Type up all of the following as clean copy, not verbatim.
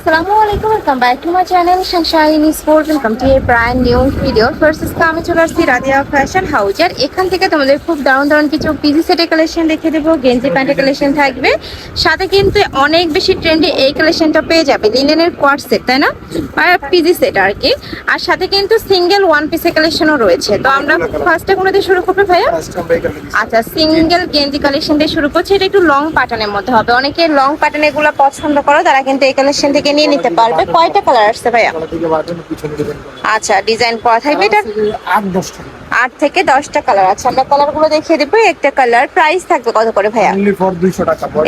Assalamualaikum, welcome back to my channel Sunshine Sport. Welcome to a brand new video. First is আমি চলে আসছি Radia fashion house আর এখান থেকে তোমাদের খুব দারুণ দারুণ কিছু পিজি সেটের কালেকশন দেখিয়ে দেবো। গেঞ্জি প্যান্টের কালেকশন থাকবে, সাথে কিন্তু অনেক বেশি ট্রেন্ডি এই কালেকশনটা পেয়ে যাবে। লিনেনের কোয়ার্ড সেট, তাই না, আর পিজি সেট আর কি, আর সাথে কিন্তু সিঙ্গেল ওয়ান পিসের কালেকশনও রয়েছে। তো আমরা ফার্স্টে কোনো দিয়ে শুরু করবো ভাইয়া? আচ্ছা, সিঙ্গেল গেঞ্জি কালেকশন দিয়ে শুরু করছি। এটা একটু লং প্যাটার্নের মধ্যে হবে, অনেকে লং প্যাটার্ন এগুলো পছন্দ করো, তারা কিন্তু এই কালেকশন থেকে নিয়ে নিতে পারবে। কয়টা কালার আসছে ভাইয়া? আচ্ছা, ডিজাইন করা থাকবে। এটা 8 থেকে 10টা কালার আছে। আমরা কালার গুলো দেখিয়ে দেবো। একটা কালার প্রাইস থাকবে কত করে ভাইয়া?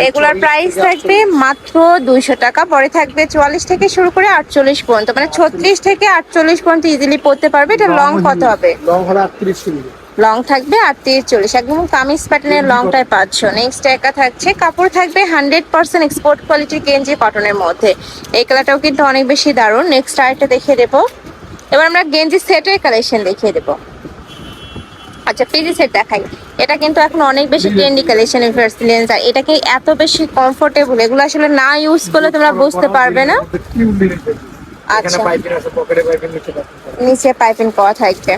এগুলার প্রাইস থাকবে মাত্র 200 টাকা। পরে থাকবে 44 থেকে শুরু করে 48 পর্যন্ত, মানে 36 থেকে 48 পর্যন্ত ইজিলি পড়তে পারবে। এটা লং কত হবে? লং থাকবে 38-40, একদম কামিজ প্যাটার্নের লংটাই পাচ্ছ। নেক্সট একা থাকছে, কাপড় থাকবে 100% এক্সপোর্ট কোয়ালিটির গেঞ্জি কটনের মধ্যে। এই কালারটাও কিন্তু অনেক বেশি দারুণ। নেক্সট আরেকটা দেখিয়ে দেবো। এবার আমরা গেঞ্জি সেটের কালেকশন দেখিয়ে দেবো। আচ্ছা, পিজি সেট দেখাই। এটা কিন্তু এখন অনেক বেশি ট্রেন্ডি কালেকশন। এটা কি এত বেশি কমফোর্টেবল, এগুলো আসলে না ইউজ করলে তোমরা বুঝতে পারবে না। আচ্ছা, নিচে পাইপিং করা থাকবে।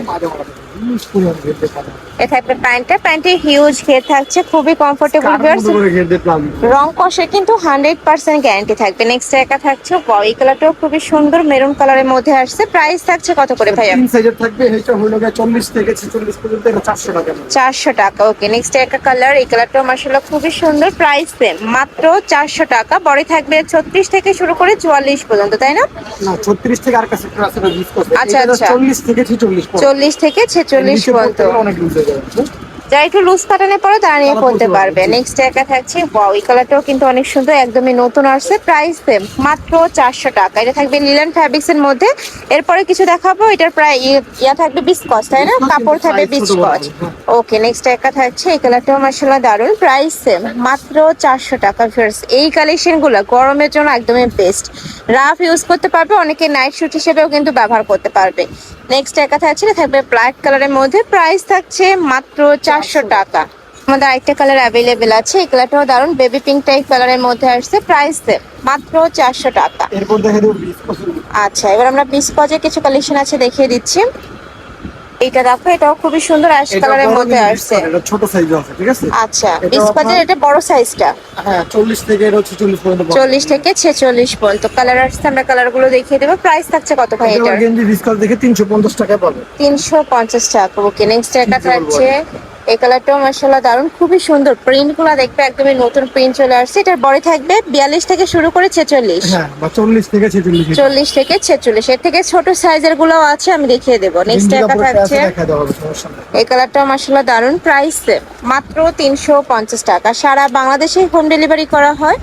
প্যান্টে হিউজ ঘের থাকছে, খুবই কমফোর্টেবল। রং কষে কিন্তু 100% গ্যারান্টি থাকবে। নেক্সট একা থাকছে, এই কালারটাও খুবই সুন্দর, মেরুন কালারের মধ্যে আসছে। প্রাইস থাকছে কত করে ভাইয়া? 3 সাইজের থাকবে, এটা হলো 40 থেকে 46 পর্যন্ত, এটা 400 টাকা। 400 টাকা। ওকে, নেক্সট একা কালার, এই কালারটাও মাশাআল্লাহ খুবই সুন্দর। প্রাইস সেম, মাত্র 400 টাকা। বডি থাকবে 36 থেকে শুরু করে 44 পর্যন্ত, তাই না? না, 36 থেকে আর কাছে আছে না, আচ্ছা আচ্ছা, 40 থেকে 46 পর্যন্ত। 40 থেকে 46 পর্যন্ত। অনেক লুজ হয়ে যাবে। যারা একটু লুজ প্যাটার্নে পরে তারা নিয়ে পড়তে পারবে। নেক্সট একা থাকছে, ওয়াও, এই কালারটাও কিন্তু অনেক সুন্দর, একদমই নতুন আসছে। প্রাইস সেম, মাত্র 400 টাকা। এটা থাকবে লিলেন ফ্যাব্রিক্স এর মধ্যে। এরপরে কিছু দেখাবো, এটার প্রায় ইয়া থাকবে বিস্কচ, তাই না? কাপড় থাকবে বিস্কচ। ওকে, নেক্সট একা থাকছে, এই কালারটাও মাশাআল্লাহ দারুন। প্রাইস সেম, মাত্র 400 টাকা। ফিয়ার্স, এই কালেকশনগুলো গরমের জন্য একদমই বেস্ট। রাফ ইউজ করতে পারবে, অনেকে নাইট শুট হিসেবেও কিন্তু ব্যবহার করতে পারবে। নেক্সট একা থাকছে, থাকবে ব্ল্যাক কালারের মধ্যে। প্রাইস থাকছে মাত্র 400 টাকা। আমাদের আরেকটা কালার অ্যাভেলেবেল আছে, এই কালারটাও দারুন, বেবি পিঙ্ক টাইপ কালারের মধ্যে আসছে। প্রাইস মাত্র 400 টাকা। এরপর দেখে দেব বিস্কচ। আচ্ছা, এবার আমরা বিস্কচের কিছু কালেকশন আছে দেখিয়ে দিচ্ছি। এইটা দেখো, এটাও খুবই সুন্দর অ্যাশ কালারের মধ্যে আসছে। এটা ছোট সাইজ আছে, ঠিক আছে? আচ্ছা, বিস্কচের এটা বড় সাইজটা। হ্যাঁ, 40 থেকে 46 পর্যন্ত। 40 থেকে 46 পর্যন্ত কালার আসছে। আমরা কালারগুলো দেখিয়ে দেব। প্রাইস থাকছে কত ভাই এটার? গেঞ্জি বিস্কচ দেখে 350 টাকায় পাবে। 350 টাকা। ওকে, নেক্সট একটা থাকছে, এই কালারটাও মাশাআল্লাহ দারুন, খুবই সুন্দর। প্রিন্টগুলো দেখবে একদমই নতুন প্রিন্ট চলে আসছে। এটার বডি থাকবে 42 থেকে শুরু করে 46। হ্যাঁ, বা 40 থেকে 46। 40 থেকে 46, এর থেকে ছোট সাইজের গুলোও আছে, আমি দেখিয়ে দেব। নেক্সট একটা থাকছে, এই কালারটাও মাশাআল্লাহ দারুন। প্রাইস মাত্র 350 টাকা। সারা বাংলাদেশে হোম ডেলিভারি করা হয়।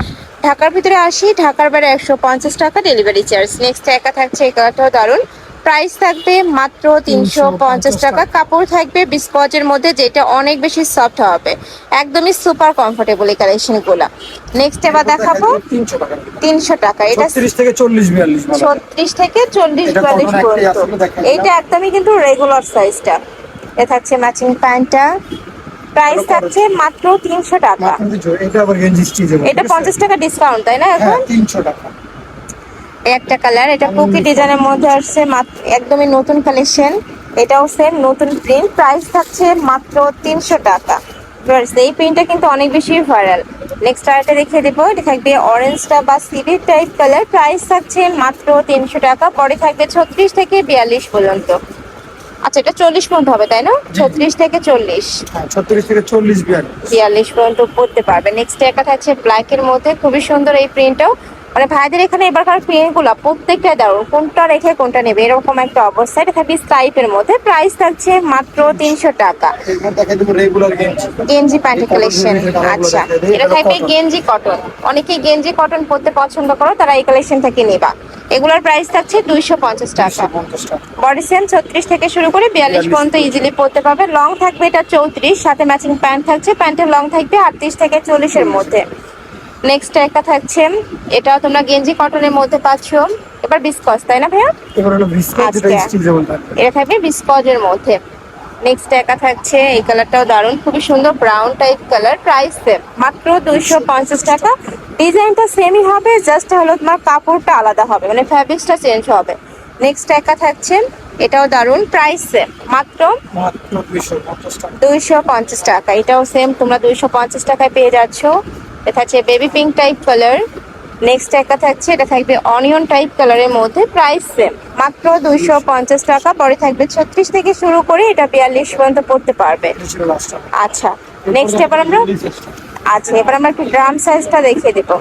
ঢাকার ভিতরে 80, ঢাকার বাইরে 150 টাকা ডেলিভারি চার্জ। নেক্সট একা থাকছে, এই কালারটাও দারুন। প্রাইস থাকবে মাত্র 350 টাকা। কাপড় থাকবে বিস্কচের মধ্যে, যেটা অনেক বেশি সফট হবে, একদমই সুপার কমফোর্টেবল এই কালেকশনগুলো। নেক্সট এবার দেখাবো 300 টাকা। এটা 36 থেকে 40-42। 36 থেকে 40-42 পর্যন্ত। এইটা একদমই কিন্তু রেগুলার সাইজটা। এ থাকছে ম্যাচিং প্যান্টটা। প্রাইস থাকছে মাত্র 300 টাকা। এটা আবার গেঞ্জি স্টিচ হবে। এটা 50 টাকা ডিসকাউন্ট, তাই না? এখন 300 টাকা। একটা কালার, এটা পুকি ডিজাইনের মধ্যে আসছে, একদমই নতুন কালেকশন। এটাও সেম নতুন প্রিন্ট। প্রাইস থাকছে মাত্র 300 টাকা। এই প্রিন্টটা কিন্তু অনেক বেশি ভাইরাল। নেক্সট আরেকটা দেখিয়ে দেবো, এটা থাকবে অরেঞ্জটা বা সিভি টাইপ কালার। প্রাইস থাকছে মাত্র 300 টাকা। পরে থাকবে 36 থেকে 42 পর্যন্ত। আচ্ছা, এটা 40 পর্যন্ত হবে, তাই না? 36 থেকে 40। 36 থেকে 40-42 পর্যন্ত পড়তে পারবে। নেক্সট একটা থাকছে ব্ল্যাক এর মধ্যে, খুবই সুন্দর এই প্রিন্টটাও। মানে ভাইদের এখানে এবারকার প্রিন্ট গুলা প্রত্যেকটা দারুণ, কোনটা রেখে কোনটা নেবে এরকম একটা অবস্থা। এটা থাকবে স্ট্রাইপের মধ্যে। প্রাইস থাকছে মাত্র 300 টাকা। গেঞ্জি প্যান্ট কালেকশন। আচ্ছা, এটা থাকবে গেঞ্জি কটন। অনেকে গেঞ্জি কটন পরতে পছন্দ করো, তারা এই কালেকশন থেকে নেবা। এগুলোর প্রাইস থাকছে 250 টাকা। বডি সেম 36 থেকে শুরু করে 42 পর্যন্ত ইজিলি পরতে পারবে। লং থাকবে এটা 34, সাথে ম্যাচিং প্যান্ট থাকছে। প্যান্টের লং থাকবে 38 থেকে 40 এর মধ্যে। নেক্সট একটা থাকছে, এটাও তোমরা গেঞ্জি কটনের মধ্যে পাচ্ছ। এবার বিস্কচ, তাই না ভাইয়া? এবার হলো বিস্কচ, যেটা স্টিচেবল থাকবে। এটা থাকবে বিস্কচের মধ্যে। নেক্সট একা থাকছে, এই কালারটাও দারুণ, খুবই সুন্দর brown type colour. Price same, মাত্র 250 টাকা। ডিজাইনটা সেমই হবে, জাস্ট হলো তোমার কাপড়টা আলাদা হবে, মানে ফ্যাব্রিক্সটা চেঞ্জ হবে। নেক্সট একা থাকছে, এটাও দারুণ, প্রাইস সেম, মাত্র মাত্র 250 টাকা। 250 টাকা। এটাও সেম, তোমরা 250 টাকায় পেয়ে যাচ্ছ। এটা হচ্ছে baby pink type colour. Next একটা থাকছে, এটা থাকবে অনিয়ন টাইপ কালারের মধ্যে, প্রাইস সেম, মাত্র 250 টাকা। পরে থাকবে 36 থেকে শুরু করে এটা 42 পর্যন্ত পড়তে পারবে। এটা ছিল লাস্ট টাকা। আচ্ছা, নেক্সট এবার আমরা একটু ড্রাম সাইজটা দেখিয়ে দেবো।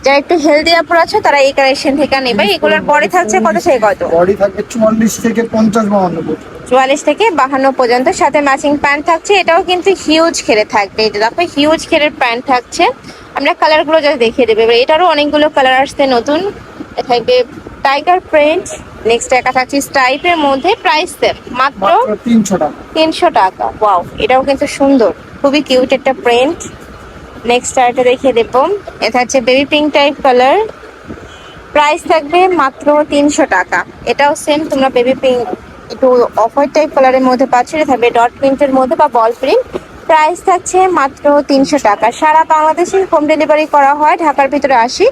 যারা একটু হেলদি আপুর আছে তারা এই কালেকশন থেকে নেবে। এগুলোর পরে থাকছে কত থেকে কত? বডি থাকবে 44 থেকে 50 52 পর্যন্ত। 44 থেকে 52 পর্যন্ত, সাথে ম্যাচিং প্যান্ট থাকছে। এটাও কিন্তু হিউজ ঘেরে থাকবে, এটা দেখো হিউজ ঘেরের প্যান্ট থাকছে। আমরা কালারগুলো জাস্ট দেখিয়ে দেবো। এবার এটারও অনেকগুলো কালার আসছে নতুন। এটা থাকবে টাইগার প্রিন্ট। নেক্সট একা থাকছে স্ট্রাইপের মধ্যে, প্রাইস সেম, মাত্র মাত্র 300 টাকা। 300 টাকা। ওয়াও, এটাও কিন্তু সুন্দর, খুবই কিউট একটা প্রিন্ট। নেক্সট আরেকটা দেখিয়ে দেবো। এটা হচ্ছে baby pink type colour, price থাকবে মাত্র 300 টাকা। এটাও সেম, তোমরা বেবি পিঙ্ক একটু অফ হোয়াইট টাইপ কালারের মধ্যে পাচ্ছ। এটা থাকবে ডট প্রিন্টের মধ্যে বা বল প্রিন্ট। প্রাইস থাকছে মাত্র 300 টাকা। সারা বাংলাদেশে হোম ডেলিভারি করা হয়, ঢাকার ভিতরে 80,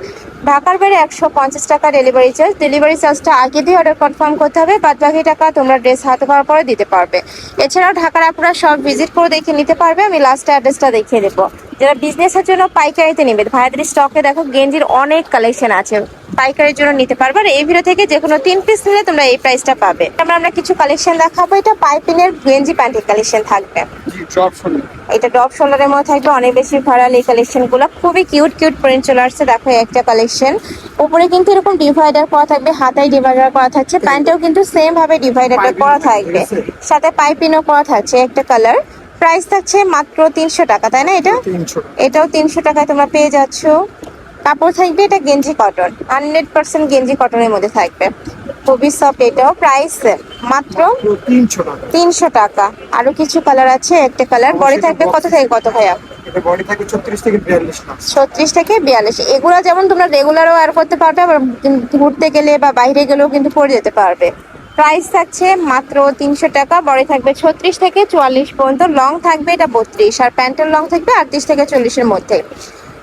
ঢাকার বাইরে 150 টাকা ডেলিভারি চার্জ। ডেলিভারি চার্জটা আগে দিয়ে অর্ডার কনফার্ম করতে হবে, বাদ বাকি টাকা তোমরা ড্রেস হাতে পাওয়ার পরে দিতে পারবে। এছাড়াও ঢাকার আপুরা সব ভিজিট করে দেখে নিতে পারবে। আমি লাস্ট অ্যাড্রেসটা দেখিয়ে দেবো। যারা বিজনেসের জন্য পাইকারিতে নেবে, ভাইয়াদের স্টকে দেখো গেঞ্জির অনেক কালেকশন আছে, পাইকারির জন্য নিতে পারবে। আর এই ভিডিও থেকে যে কোনো 3 পিস নিলে তোমরা এই প্রাইসটা পাবে। আমরা কিছু কালেকশন দেখাবো। এটা পাইপিনের গেঞ্জি প্যান্টের কালেকশন থাকবে। জি, ড্রপ শুনে। এটা ডপ শোল্ডারের মধ্যে থাকবে, অনেক বেশি ভাইরাল এই কালেকশন গুলো, খুবই কিউট কিউট প্রিন্ট চলে আসছে। দেখো এই একটা কালেকশন, উপরে কিন্তু এরকম ডিভাইডার করা থাকবে, হাতায় ডিভাইডার করা থাকছে, প্যান্টেও কিন্তু সেম ভাবে ডিভাইডারটা করা থাকবে, সাথে পাইপিনও করা থাকছে। একটা কালার, প্রাইস থাকছে মাত্র 300 টাকা, তাই না? 300 টাকা। এটাও 300 টাকায় তোমরা পেয়ে যাচ্ছ। কাপড় থাকবে এটা গেঞ্জি কটন, 100% গেঞ্জি কটনের মধ্যে থাকবে, খুবই সফট। এটাও প্রাইস মাত্র 300 টাকা। 300 টাকা। আরো কিছু কালার আছে, একটা কালার। বডি থাকবে কত থেকে কত ভাইয়া? এটা বডি থাকে 36 থেকে 42 না। 36 থেকে 42। এগুলো যেমন তোমরা রেগুলারও ওয়্যার করতে পারবে, আবার ঘুরতে গেলে বা বাইরে গেলেও কিন্তু পরে যেতে পারবে। প্রাইস থাকছে মাত্র 300 টাকা। বডি থাকবে 36 থেকে 44 পর্যন্ত, লং থাকবে এটা 32, আর প্যান্টের লং থাকবে 38 থেকে 40-এর মধ্যে।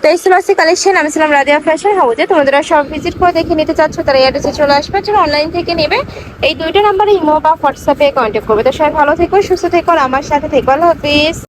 তো এই ছিল আজকে কালেকশন। আমি ছিলাম রাদিয়া ফ্যাশন হাউসে। তোমাদের সব ভিজিট করে দেখে নিতে চাচ্ছ তারা এই অ্যাড্রেসে চলে আসবে, যারা অনলাইন থেকে নেবে এই দুইটা নাম্বারে ইমো বা হোয়াটসঅ্যাপে কন্ট্যাক্ট করবে। তো সবাই ভালো থেকো, সুস্থ থেকো, আর আমার সাথে থেকো। আল্লাহ হাফিজ।